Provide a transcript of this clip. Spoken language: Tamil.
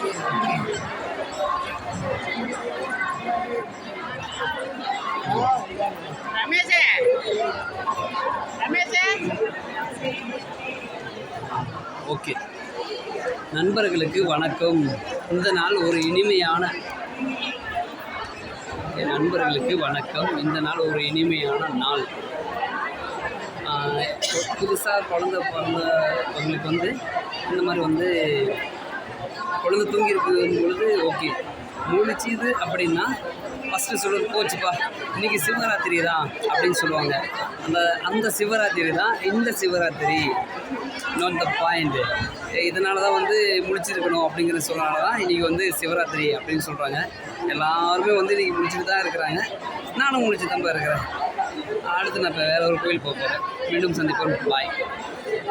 ஓகே, நண்பர்களுக்கு வணக்கம். இந்த நாள் ஒரு இனிமையான நண்பர்களுக்கு வணக்கம். இந்த நாள் ஒரு இனிமையான நாள். புதுசாக குழந்த பிறந்தவங்களுக்கு வந்து இந்த மாதிரி வந்து குழந்தை தூங்கி இருக்கும் பொழுது ஓகே முழிச்சிது அப்படின்னா ஃபஸ்ட்டு சொல்லுறது போச்சுப்பா இன்றைக்கி சிவராத்திரி தான் அப்படின்னு சொல்லுவாங்க. அந்த சிவராத்திரி தான் இந்த சிவராத்திரி. Note the point. இதனால தான் வந்து முழிச்சிருக்கணும் அப்படிங்கிற சொன்னால தான் இன்றைக்கி வந்து சிவராத்திரி அப்படின்னு சொல்கிறாங்க. எல்லாருமே வந்து இன்றைக்கி முழிச்சிட்டு தான் இருக்கிறாங்க. நானும் முழிச்சு தான் இருக்கிறேன். அடுத்து நான் இப்போ வேறு ஒரு கோயில் போக போகிறேன். மீண்டும் சந்திப்போம். பாய்.